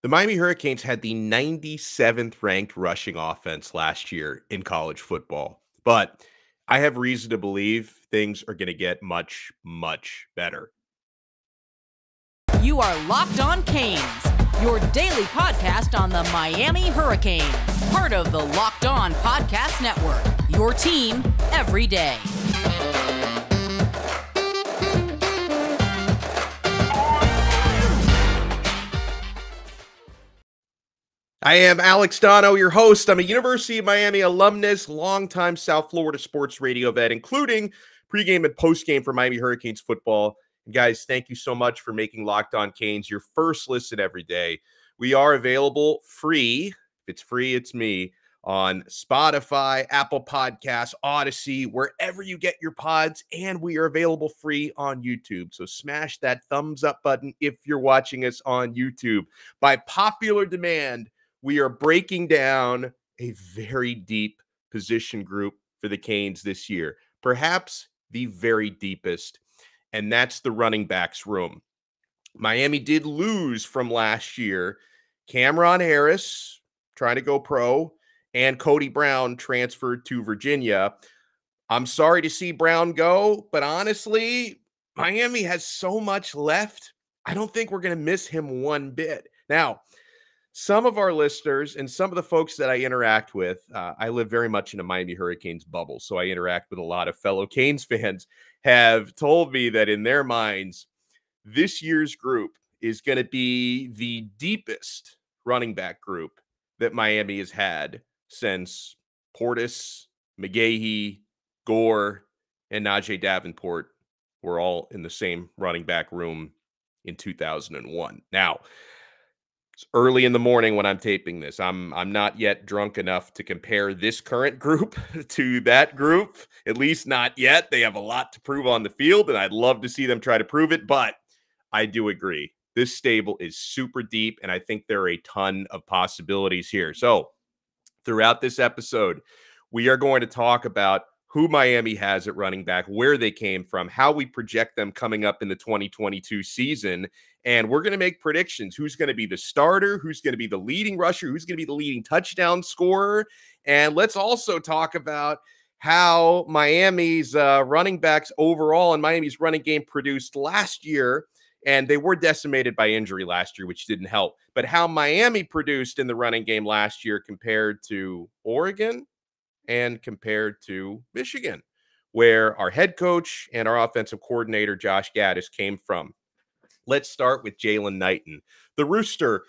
The Miami Hurricanes had the 97th ranked rushing offense last year in college football, but I have reason to believe things are going to get much, much better. You are Locked On Canes, your daily podcast on the Miami Hurricanes, part of the Locked On Podcast Network, your team every day. I am Alex Donno, your host. I'm a University of Miami alumnus, longtime South Florida sports radio vet, including pregame and postgame for Miami Hurricanes football. And guys, thank you so much for making Locked On Canes your first listen every day. We are available free. If it's free, it's me, on Spotify, Apple Podcasts, Odyssey, wherever you get your pods, and we are available free on YouTube. So smash that thumbs up button if you're watching us on YouTube. By popular demand, we are breaking down a very deep position group for the Canes this year, perhaps the very deepest, and that's the running backs room. Miami did lose from last year. Cameron Harris, trying to go pro, and Cody Brown transferred to Virginia. I'm sorry to see Brown go, but honestly, Miami has so much left. I don't think we're going to miss him one bit. Now, some of our listeners and some of the folks that I interact with, I live very much in a Miami Hurricanes bubble, so I interact with a lot of fellow Canes fans, have told me that in their minds, this year's group is going to be the deepest running back group that Miami has had since Portis, McGahee, Gore, and Najee Davenport were all in the same running back room in 2001. Now, it's early in the morning when I'm taping this. I'm not yet drunk enough to compare this current group to that group, at least not yet. They have a lot to prove on the field, and I'd love to see them try to prove it, but I do agree. This stable is super deep, and I think there are a ton of possibilities here. So throughout this episode, we are going to talk about who Miami has at running back, where they came from, how we project them coming up in the 2022 season. And we're going to make predictions. Who's going to be the starter? Who's going to be the leading rusher? Who's going to be the leading touchdown scorer? And let's also talk about how Miami's running backs overall and Miami's running game produced last year. And they were decimated by injury last year, which didn't help. But how Miami produced in the running game last year compared to Oregon and compared to Michigan, where our head coach and our offensive coordinator, Josh Gaddis, came from. Let's start with Jaylan Knighton, the Rooster.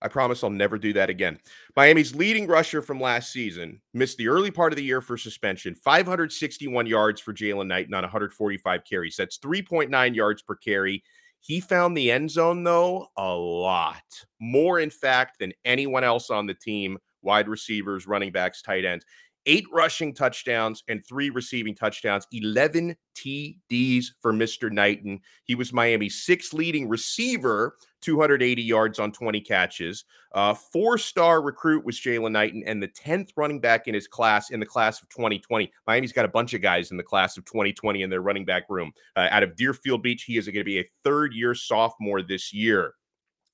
I promise I'll never do that again. Miami's leading rusher from last season missed the early part of the year for suspension. 561 yards for Jaylan Knighton on 145 carries. That's 3.9 yards per carry. He found the end zone, though, a lot. More, in fact, than anyone else on the team, wide receivers, running backs, tight ends. 8 rushing touchdowns and 3 receiving touchdowns, 11 TDs for Mr. Knighton. He was Miami's 6th leading receiver, 280 yards on 20 catches. 4-star recruit was Jaylan Knighton, and the 10th running back in his class, in the class of 2020. Miami's got a bunch of guys in the class of 2020 in their running back room. Out of Deerfield Beach, he is going to be a third-year sophomore this year.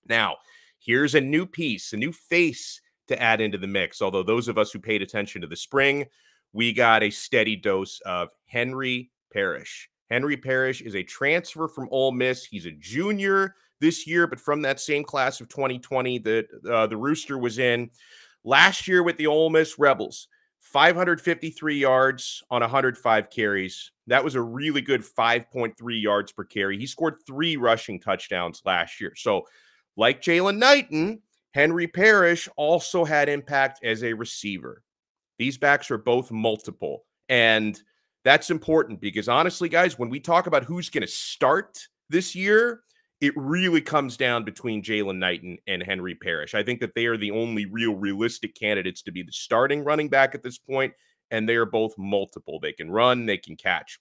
Now, here's a new piece, a new face to add into the mix. Although those of us who paid attention to the spring, we got a steady dose of Henry Parrish. Henry Parrish is a transfer from Ole Miss. He's a junior this year, but from that same class of 2020 that the Rooster was in. Last year with the Ole Miss Rebels, 553 yards on 105 carries. That was a really good 5.3 yards per carry. He scored 3 rushing touchdowns last year. So like Jaylan Knighton, Henry Parrish also had impact as a receiver. These backs are both multiple. And that's important because honestly, guys, when we talk about who's going to start this year, it really comes down between Jaylan Knighton and Henry Parrish. I think that they are the only realistic candidates to be the starting running back at this point, and they are both multiple. They can run, they can catch.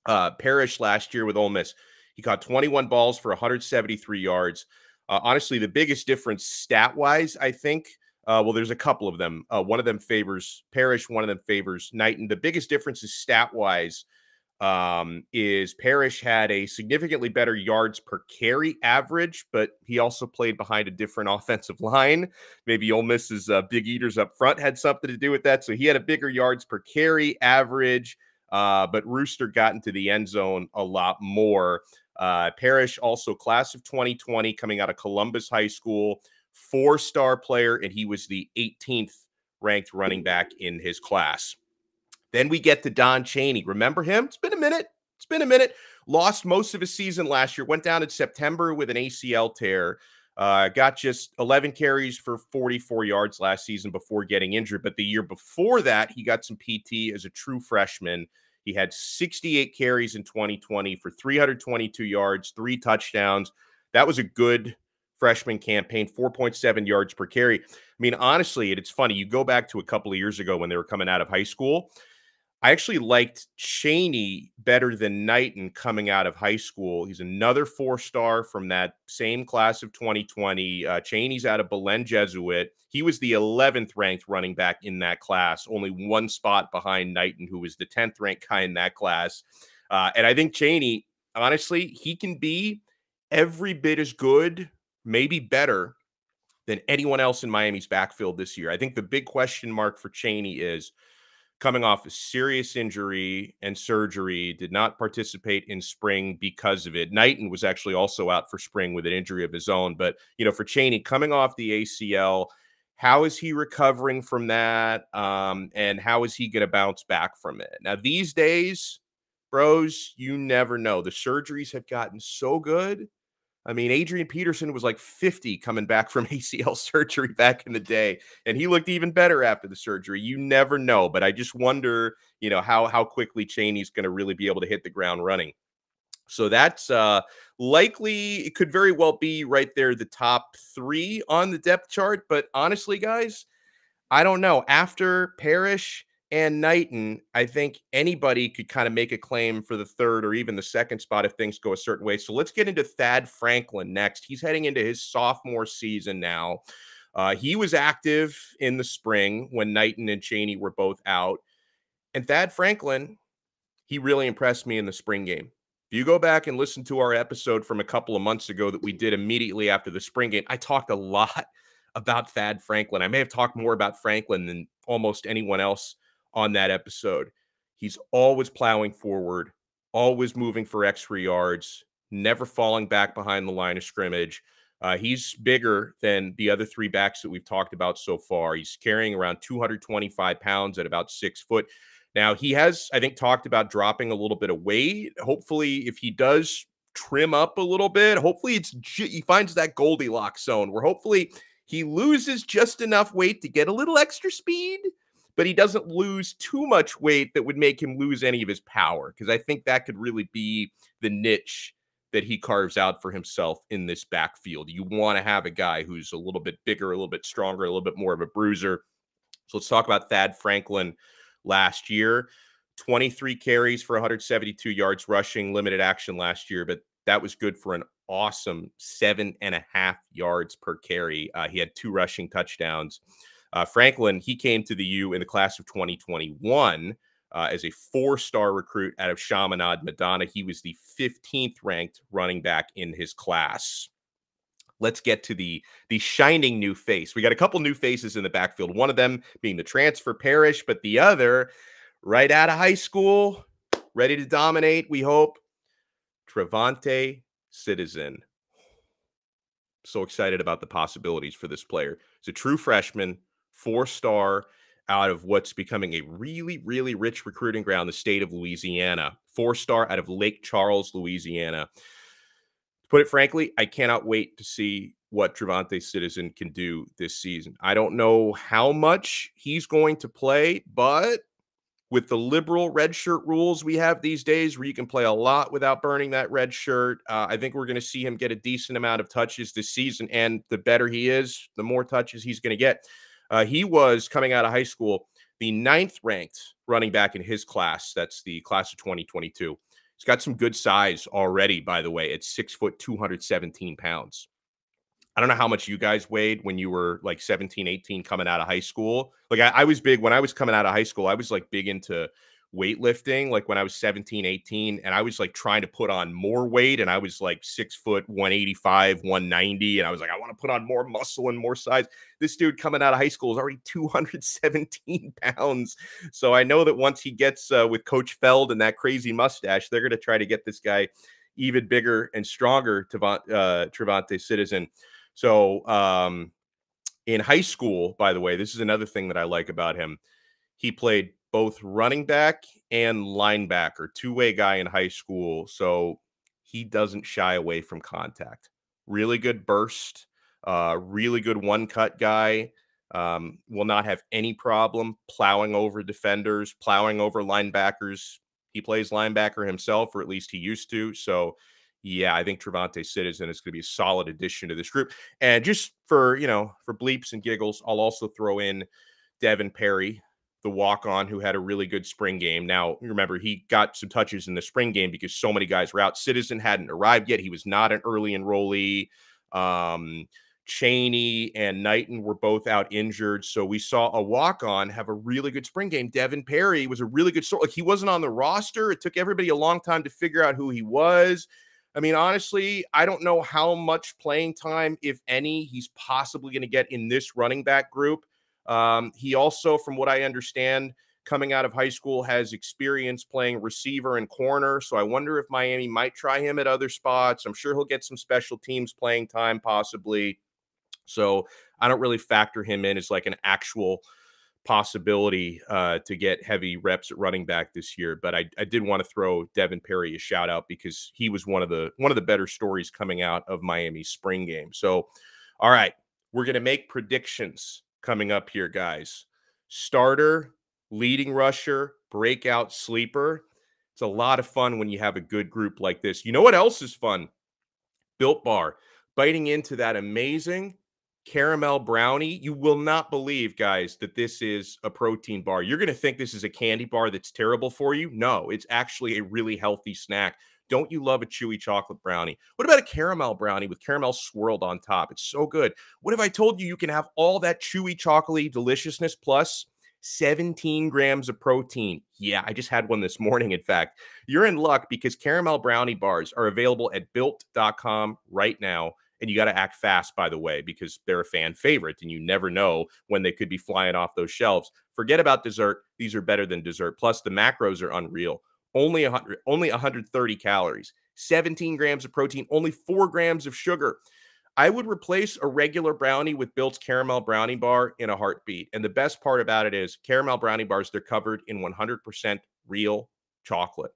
Parrish last year with Ole Miss, he caught 21 balls for 173 yards. Honestly, the biggest difference stat-wise, I think, well, there's a couple of them. One of them favors Parrish, one of them favors Knighton. The biggest difference is stat-wise. is Parrish had a significantly better yards per carry average, but he also played behind a different offensive line. Maybe Ole Miss's big eaters up front had something to do with that. So he had a bigger yards per carry average, but Rooster got into the end zone a lot more. Parrish, also class of 2020, coming out of Columbus High School, 4-star player, and he was the 18th ranked running back in his class. Then we get to Don Chaney. Remember him? It's been a minute. Lost most of his season last year. Went down in September with an ACL tear. Got just 11 carries for 44 yards last season before getting injured. But the year before that, he got some PT as a true freshman. He had 68 carries in 2020 for 322 yards, 3 touchdowns. That was a good freshman campaign, 4.7 yards per carry. I mean, honestly, it's funny. You go back to a couple of years ago when they were coming out of high school. I actually liked Cheney better than Knighton coming out of high school. He's another 4-star from that same class of 2020. Cheney's out of Belen Jesuit. He was the 11th ranked running back in that class, only 1 spot behind Knighton, who was the 10th ranked guy in that class. And I think Cheney, honestly, he can be every bit as good, maybe better than anyone else in Miami's backfield this year. I think the big question mark for Cheney is, coming off a serious injury and surgery, did not participate in spring because of it. Knighton was actually also out for spring with an injury of his own. But, for Cheney, coming off the ACL, how is he recovering from that? And how is he going to bounce back from it? Now, these days, bros, you never know. The surgeries have gotten so good. I mean, Adrian Peterson was like 50 coming back from ACL surgery back in the day, and he looked even better after the surgery. You never know, but I just wonder, how quickly Cheney's going to really be able to hit the ground running. So that's likely, it could very well be right there, the top 3 on the depth chart. But honestly, guys, I don't know. After Parrish and Knighton, I think anybody could kind of make a claim for the 3rd or even the 2nd spot if things go a certain way. So let's get into Thad Franklin next. He's heading into his sophomore season now. He was active in the spring when Knighton and Cheney were both out. And Thad Franklin, he really impressed me in the spring game. If you go back and listen to our episode from a couple of months ago that we did immediately after the spring game, I talked a lot about Thad Franklin. I may have talked more about Franklin than almost anyone else on that episode. He's always plowing forward, always moving for extra yards, never falling back behind the line of scrimmage. He's bigger than the other 3 backs that we've talked about so far. He's carrying around 225 pounds at about 6 foot. Now, he has, I think, talked about dropping a little bit of weight. Hopefully, if he does trim up a little bit, hopefully he finds that Goldilocks zone where hopefully he loses just enough weight to get a little extra speed, but he doesn't lose too much weight that would make him lose any of his power, because I think that could really be the niche that he carves out for himself in this backfield. You want to have a guy who's a little bit bigger, a little bit stronger, a little bit more of a bruiser. So let's talk about Thad Franklin last year. 23 carries for 172 yards rushing, limited action last year, but that was good for an awesome 7.5 yards per carry. He had 2 rushing touchdowns. Franklin, he came to the U in the class of 2021 as a 4-star recruit out of Chaminade, Madonna. He was the 15th ranked running back in his class. Let's get to the shining new face. We got a couple new faces in the backfield, one of them being the transfer Parrish, but the other right out of high school, ready to dominate, we hope, TreVonte Citizen. So excited about the possibilities for this player. He's a true freshman, 4-star out of what's becoming a really, really rich recruiting ground, the state of Louisiana. 4-star out of Lake Charles, Louisiana. To put it frankly, I cannot wait to see what TreVonte Citizen can do this season. I don't know how much he's going to play, but with the liberal red shirt rules we have these days where you can play a lot without burning that red shirt, I think we're going to see him get a decent amount of touches this season. And the better he is, the more touches he's going to get. He was, coming out of high school, the 9th ranked running back in his class. That's the class of 2022. He's got some good size already, by the way, at 6 foot, 217 pounds. I don't know how much you guys weighed when you were like 17, 18 coming out of high school. Like I was big when I was coming out of high school. I was like big into weightlifting, like when I was 17, 18, and I was like trying to put on more weight, and I was like 6 foot, 185, 190. And I was like, I want to put on more muscle and more size. This dude coming out of high school is already 217 pounds. So I know that once he gets with Coach Feld and that crazy mustache, they're going to try to get this guy even bigger and stronger, TreVonte Citizen. So in high school, by the way, this is another thing that I like about him. He played both running back and linebacker, two-way guy in high school. So he doesn't shy away from contact. Really good burst, really good one-cut guy. Will not have any problem plowing over defenders, plowing over linebackers. He plays linebacker himself, or at least he used to. So, yeah, I think TreVonte Citizen is going to be a solid addition to this group. And just for, for bleeps and giggles, I'll also throw in Devin Perry, the walk-on, who had a really good spring game. Now, remember, he got some touches in the spring game because so many guys were out. Citizen hadn't arrived yet. He was not an early enrollee. Cheney and Knighton were both out injured. So we saw a walk-on have a really good spring game. Devin Perry was a really good sort. Like, he wasn't on the roster. It took everybody a long time to figure out who he was. I mean, honestly, I don't know how much playing time, if any, he's possibly going to get in this running back group. He also, from what I understand, coming out of high school, has experience playing receiver and corner. So I wonder if Miami might try him at other spots. I'm sure he'll get some special teams playing time, possibly. So I don't really factor him in as like an actual possibility to get heavy reps at running back this year. But I did want to throw Devin Perry a shout out because he was one of the better stories coming out of Miami's spring game. So, all right, we're going to make predictions coming up here, guys. Starter, leading rusher, breakout sleeper. It's a lot of fun when you have a good group like this. You know what else is fun? Built Bar. Biting into that amazing caramel brownie. You will not believe, guys, that this is a protein bar. You're going to think this is a candy bar that's terrible for you. No, it's actually a really healthy snack. Don't you love a chewy chocolate brownie? What about a caramel brownie with caramel swirled on top? It's so good. What if I told you you can have all that chewy, chocolatey deliciousness plus 17 grams of protein? Yeah, I just had one this morning, in fact. You're in luck because caramel brownie bars are available at built.com right now. And you got to act fast, by the way, because they're a fan favorite and you never know when they could be flying off those shelves. Forget about dessert. These are better than dessert. Plus, the macros are unreal. Only 130 calories, 17 grams of protein, only 4 grams of sugar. I would replace a regular brownie with Built's caramel brownie bar in a heartbeat. And the best part about it is caramel brownie bars, they're covered in 100% real chocolate.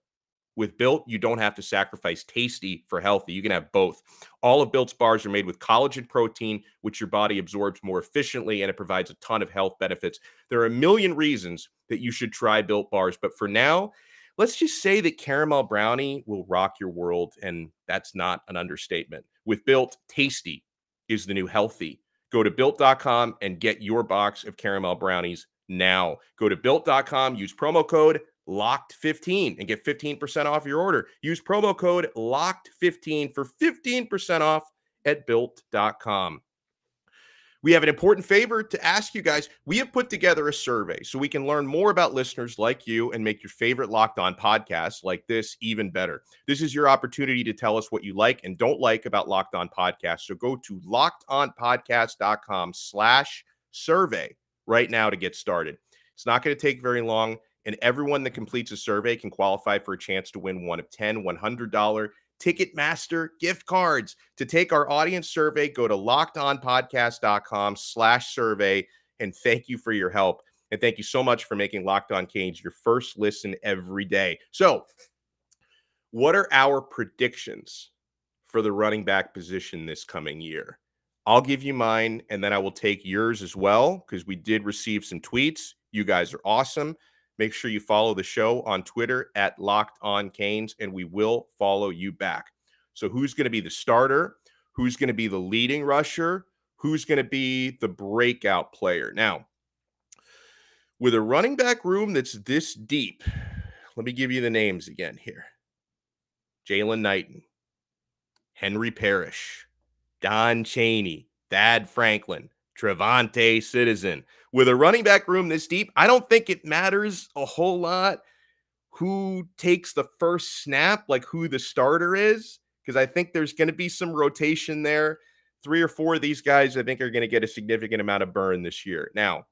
With Built, you don't have to sacrifice tasty for healthy. You can have both. All of Built's bars are made with collagen protein, which your body absorbs more efficiently, and it provides a ton of health benefits. There are a million reasons that you should try Built bars, but for now, let's just say that caramel brownie will rock your world, and that's not an understatement. With Built, tasty is the new healthy. Go to Built.com and get your box of caramel brownies now. Go to Built.com, use promo code LOCKED15 and get 15% off your order. Use promo code LOCKED15 for 15% off at Built.com. We have an important favor to ask you guys. We have put together a survey so we can learn more about listeners like you and make your favorite Locked On podcasts like this even better. This is your opportunity to tell us what you like and don't like about Locked On podcasts. So go to lockedonpodcast.com/survey right now to get started. It's not going to take very long, and everyone that completes a survey can qualify for a chance to win one of 10 $100 Ticketmaster gift cards. To take our audience survey, go to lockedonpodcast.com/survey. And thank you for your help. And thank you so much for making Locked On Canes your first listen every day. So, what are our predictions for the running back position this coming year? I'll give you mine, and then I will take yours as well, because we did receive some tweets. You guys are awesome. Make sure you follow the show on Twitter at Locked On Canes, and we will follow you back. So who's going to be the starter? Who's going to be the leading rusher? Who's going to be the breakout player? Now, with a running back room that's this deep, let me give you the names again here. Jaylan Knighton, Henry Parrish, Don Chaney, Thad Franklin, TreVonte Citizen. With a running back room this deep, I don't think it matters a whole lot who takes the first snap, like who the starter is, because I think there's going to be some rotation there. 3 or 4 of these guys, I think, are going to get a significant amount of burn this year. Now,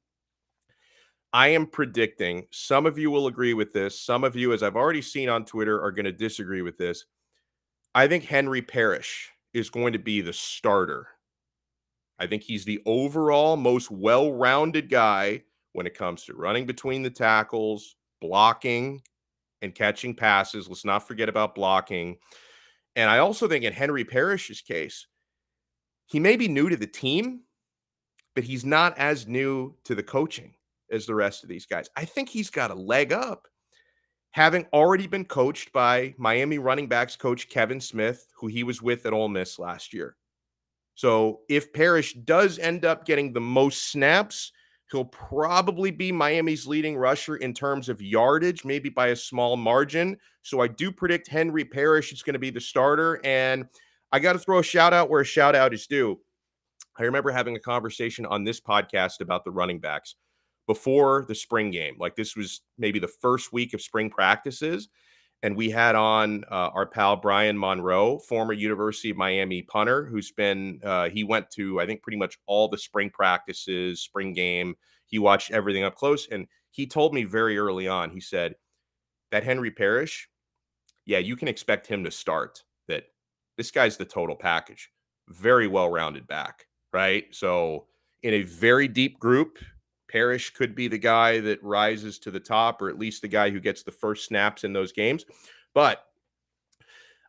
I am predicting, some of you will agree with this. Some of you, as I've already seen on Twitter, are going to disagree with this. I think Henry Parrish is going to be the starter. I think he's the overall most well-rounded guy when it comes to running between the tackles, blocking, and catching passes. Let's not forget about blocking. And I also think in Henry Parrish's case, he may be new to the team, but he's not as new to the coaching as the rest of these guys. I think he's got a leg up, having already been coached by Miami running backs coach Kevin Smith, who he was with at Ole Miss last year. So if Parrish does end up getting the most snaps, he'll probably be Miami's leading rusher in terms of yardage, maybe by a small margin. So I do predict Henry Parrish is going to be the starter. And I got to throw a shout out where a shout out is due. I remember having a conversation on this podcast about the running backs before the spring game. Like, this was maybe the first week of spring practices. And we had on our pal Brian Monroe, former University of Miami punter, who's been, he went to, I think, pretty much all the spring practices, spring game. He watched everything up close. And he told me very early on, he said, that Henry Parrish, yeah, you can expect him to start. That this guy's the total package. Very well-rounded back, right? So in a very deep group, Parrish could be the guy that rises to the top, or at least the guy who gets the first snaps in those games. But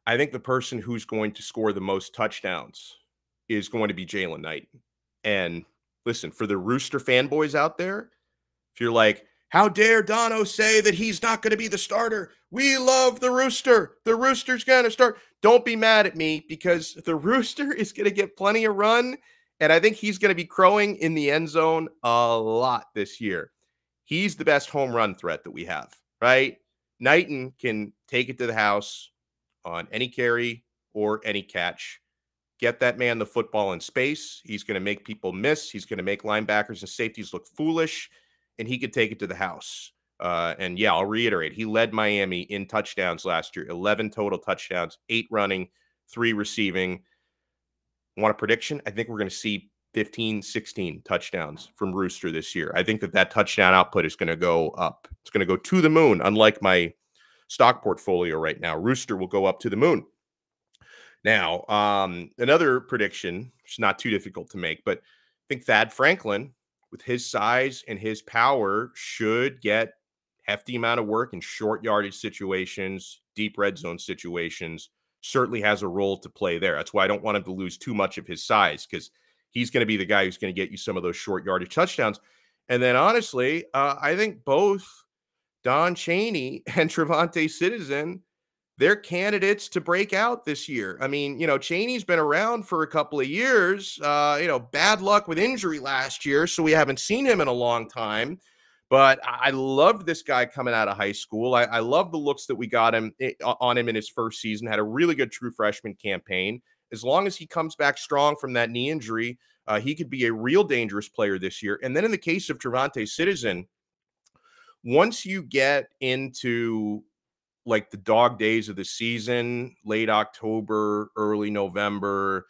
I think the person who's going to score the most touchdowns is going to be Jaylan Knighton. And listen, for the Rooster fanboys out there, if you're like, how dare Donno say that he's not going to be the starter? We love the Rooster. The Rooster's going to start. Don't be mad at me, because the Rooster is going to get plenty of run. And I think he's going to be crowing in the end zone a lot this year. He's the best home run threat that we have, right? Knighton can take it to the house on any carry or any catch. Get that man the football in space. He's going to make people miss. He's going to make linebackers and safeties look foolish, and he could take it to the house. And yeah, I'll reiterate, he led Miami in touchdowns last year. 11 total touchdowns, 8 running, 3 receiving. Want a prediction? I think we're going to see 15, 16 touchdowns from Rooster this year. I think that touchdown output is going to go up. It's going to go to the moon, unlike my stock portfolio right now. Rooster will go up to the moon. Now, another prediction, it's not too difficult to make, but I think Thad Franklin, with his size and his power, should get hefty amount of work in short yardage situations, deep red zone situations. Certainly has a role to play there. That's why I don't want him to lose too much of his size, because he's going to be the guy who's going to get you some of those short yardage touchdowns. And then honestly, I think both Don Chaney and TreVonte Citizen, they're candidates to break out this year. I mean, Chaney's been around for a couple of years, bad luck with injury last year, so we haven't seen him in a long time. But I loved this guy coming out of high school. I love the looks that we got on him in his first season. Had a really good true freshman campaign. As long as he comes back strong from that knee injury, he could be a real dangerous player this year. And then in the case of TreVonte Citizen, once you get into like the dog days of the season, late October, early November,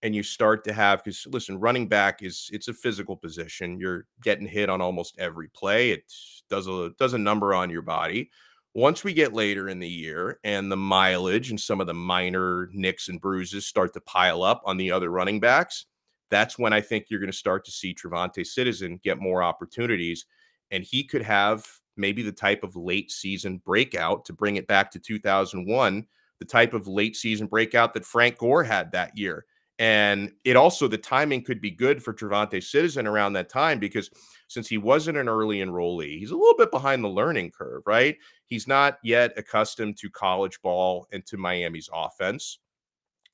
and you start to have, because listen, running back it's a physical position. You're getting hit on almost every play. It does a number on your body. Once we get later in the year and the mileage and some of the minor nicks and bruises start to pile up on the other running backs, that's when I think you're going to start to see TreVonte Citizen get more opportunities. And he could have maybe the type of late season breakout, to bring it back to 2001, the type of late season breakout that Frank Gore had that year. And it also, the timing could be good for TreVonte Citizen around that time, because since he wasn't an early enrollee, he's a little bit behind the learning curve, right? He's not yet accustomed to college ball and to Miami's offense.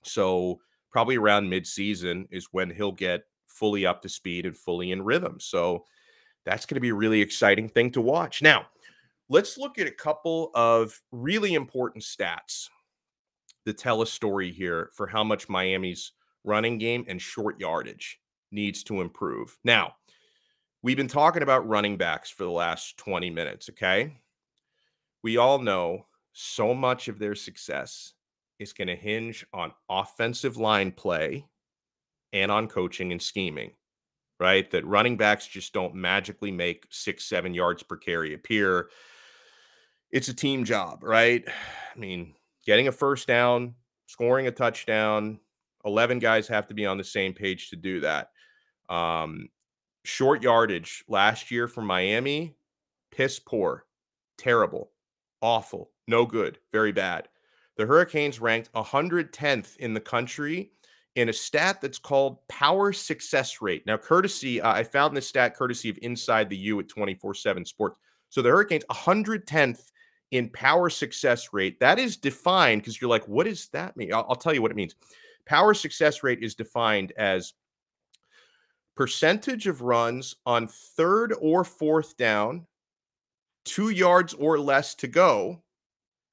So probably around midseason is when he'll get fully up to speed and fully in rhythm. So that's going to be a really exciting thing to watch. Now, let's look at a couple of really important stats that tell a story here for how much Miami's running game and short yardage needs to improve. Now, we've been talking about running backs for the last 20 minutes, okay? we all know so much of their success is going to hinge on offensive line play and on coaching and scheming, right? That running backs just don't magically make 6-7 yards per carry appear. It's a team job, right? I mean, getting a first down, scoring a touchdown, 11 guys have to be on the same page to do that. Short yardage last year for Miami, piss poor, terrible, awful, no good, very bad. The Hurricanes ranked 110th in the country in a stat that's called power success rate. Now, I found this stat courtesy of Inside the U at 24/7 Sports. So the Hurricanes 110th in power success rate. That is defined because you're like, what does that mean? I'll tell you what it means. Power success rate is defined as percentage of runs on third or fourth down, 2 yards or less to go,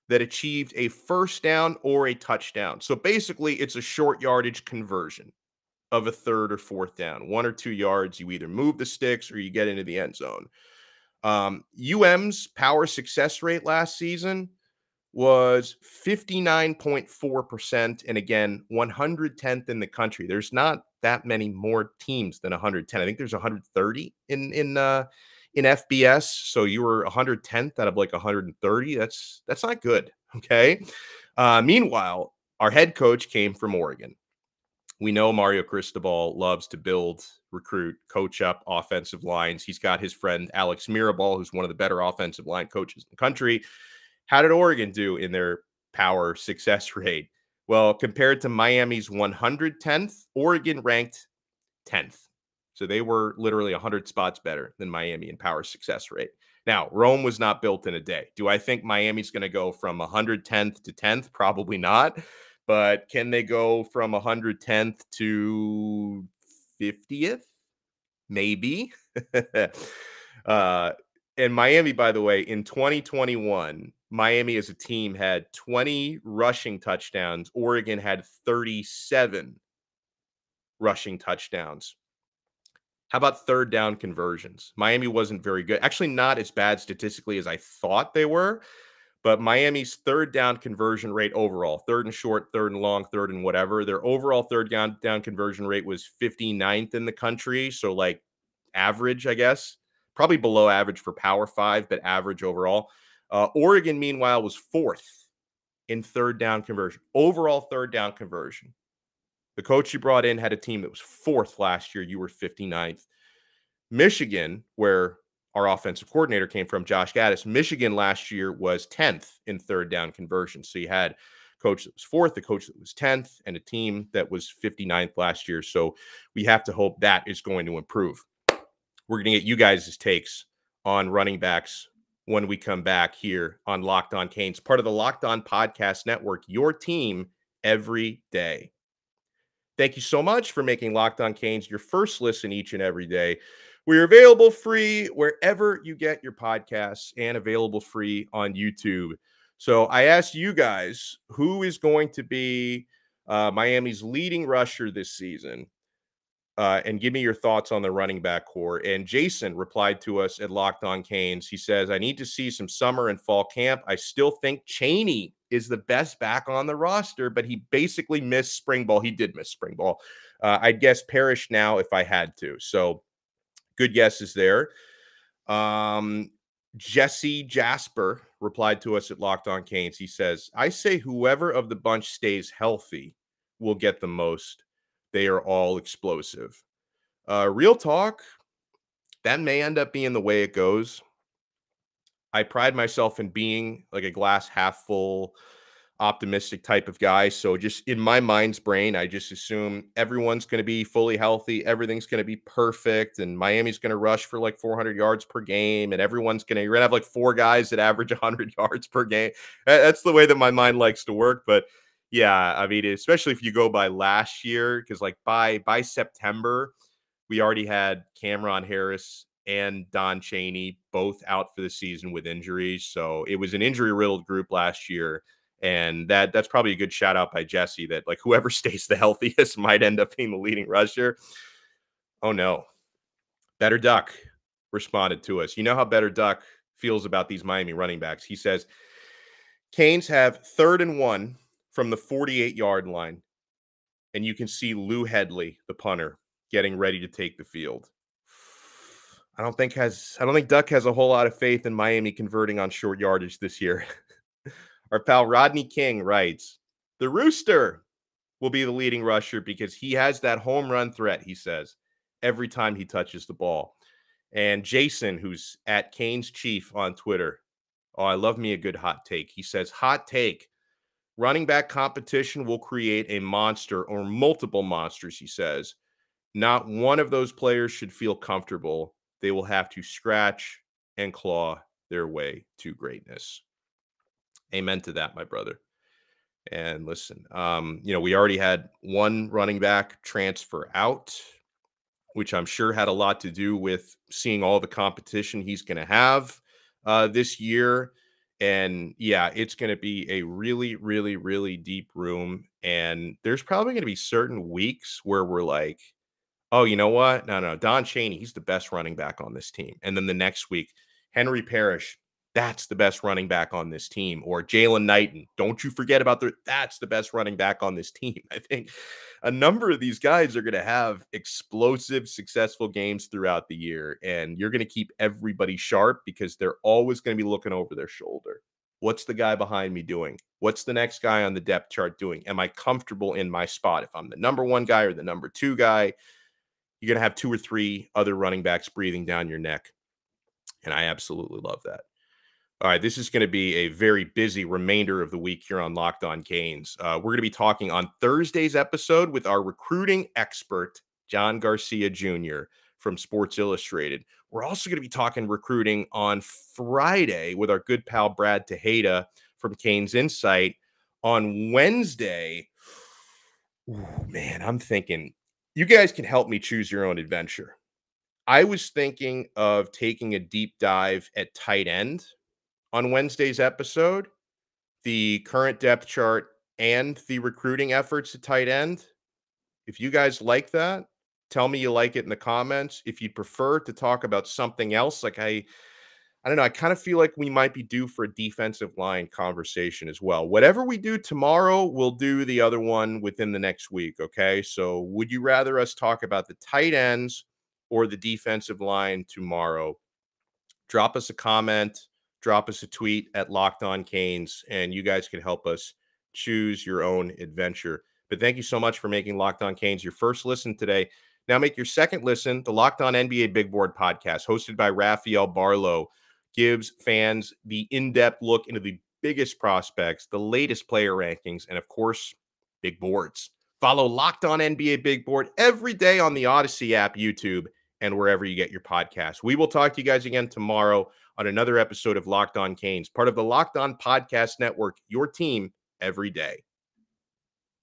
that achieved a first down or a touchdown. So basically, it's a short yardage conversion of a third or fourth down. 1 or 2 yards, you either move the sticks or you get into the end zone. UM's power success rate last season was 59.4%. And again, 110th in the country. There's not that many more teams than 110. I think there's 130 in FBS. So you were 110th out of like 130. That's not good. Okay. Meanwhile, our head coach came from Oregon. We know Mario Cristobal loves to build, recruit, coach up offensive lines. He's got his friend Alex Mirabal, who's one of the better offensive line coaches in the country. How did Oregon do in their power success rate? Well, compared to Miami's 110th, Oregon ranked 10th. So they were literally 100 spots better than Miami in power success rate. Now, Rome was not built in a day. Do I think Miami's going to go from 110th to 10th? Probably not. But can they go from 110th to 50th? Maybe. And Miami, by the way, in 2021, Miami as a team had 20 rushing touchdowns. Oregon had 37 rushing touchdowns. How about third down conversions? Miami wasn't very good. Actually, not as bad statistically as I thought they were. But Miami's third down conversion rate overall, third and short, third and long, third and whatever, their overall third down conversion rate was 59th in the country. So like average, I guess. Probably below average for Power 5, but average overall. Oregon, meanwhile, was 4th in third down conversion. Overall third down conversion. The coach you brought in had a team that was 4th last year. You were 59th. Michigan, where our offensive coordinator came from, Josh Gaddis, Michigan last year was 10th in third down conversion. So you had a coach that was 4th, a coach that was 10th, and a team that was 59th last year. So we have to hope that is going to improve. We're going to get you guys' takes on running backs when we come back here on Locked On Canes, part of the Locked On Podcast Network, your team every day. Thank you so much for making Locked On Canes your first listen each and every day. We're available free wherever you get your podcasts and available free on YouTube. So I asked you guys, who is going to be Miami's leading rusher this season? And give me your thoughts on the running back core. And Jason replied to us at Locked On Canes. He says, I need to see some summer and fall camp. I still think Cheney is the best back on the roster, but he basically missed spring ball. He did miss spring ball. I'd guess Parrish now if I had to. So good guesses there. Jesse Jasper replied to us at Locked On Canes. He says, I say whoever of the bunch stays healthy will get the most. They are all explosive. Real talk, that may end up being the way it goes. I pride myself in being like a glass half full, optimistic type of guy. So just in my mind's brain, I just assume everyone's going to be fully healthy. Everything's going to be perfect. And Miami's going to rush for like 400 yards per game. And you're going to have like 4 guys that average 100 yards per game. That's the way that my mind likes to work. But yeah, I mean, especially if you go by last year, because like by September, we already had Cameron Harris and Don Chaney both out for the season with injuries. So it was an injury-riddled group last year. And that's probably a good shout out by Jesse that like whoever stays the healthiest might end up being the leading rusher. Oh no. Better Duck responded to us. You know how Better Duck feels about these Miami running backs. He says, Canes have 3rd and 1 from the 48-yard line, and you can see Lou Headley, the punter, getting ready to take the field. I don't think Duck has a whole lot of faith in Miami converting on short yardage this year. Our pal Rodney King writes, the Rooster will be the leading rusher because he has that home run threat, he says, every time he touches the ball. And Jason, who's at Canes Chief on Twitter, oh, I love me a good hot take. He says, hot take, running back competition will create a monster or multiple monsters, he says. Not one of those players should feel comfortable. They will have to scratch and claw their way to greatness. Amen to that, my brother. And listen, we already had one running back transfer out, which I'm sure had a lot to do with seeing all the competition he's going to have this year. And yeah, it's going to be a really, really, really deep room. And there's probably going to be certain weeks where we're like, oh, you know what? No, Don Chaney, he's the best running back on this team. And then the next week, Henry Parrish, that's the best running back on this team. Or Jaylan Knighton, don't you forget about that's the best running back on this team. I think a number of these guys are going to have explosive, successful games throughout the year. And you're going to keep everybody sharp because they're always going to be looking over their shoulder. What's the guy behind me doing? What's the next guy on the depth chart doing? Am I comfortable in my spot? If I'm the number 1 guy or the number 2 guy, you're going to have 2 or 3 other running backs breathing down your neck. And I absolutely love that. All right, this is going to be a very busy remainder of the week here on Locked On Canes. We're going to be talking on Thursday's episode with our recruiting expert, John Garcia Jr. from Sports Illustrated. We're also going to be talking recruiting on Friday with our good pal Brad Tejeda from Canes Insight. On Wednesday, man, I'm thinking you guys can help me choose your own adventure. I was thinking of taking a deep dive at tight end on Wednesday's episode, the current depth chart and the recruiting efforts at tight end. If you guys like that, tell me you like it in the comments. If you'd prefer to talk about something else, like I don't know, I kind of feel like we might be due for a defensive line conversation as well. Whatever we do tomorrow, we'll do the other one within the next week, okay? So would you rather us talk about the tight ends or the defensive line tomorrow? Drop us a comment. Drop us a tweet at Locked On Canes, and you guys can help us choose your own adventure. But thank you so much for making Locked On Canes your first listen today. Now make your second listen. The Locked On NBA Big Board podcast, hosted by Raphael Barlow, gives fans the in-depth look into the biggest prospects, the latest player rankings, and of course, big boards. Follow Locked On NBA Big Board every day on the Odyssey app, YouTube, and wherever you get your podcasts. We will talk to you guys again tomorrow on another episode of Locked On Canes, part of the Locked On Podcast Network, your team every day.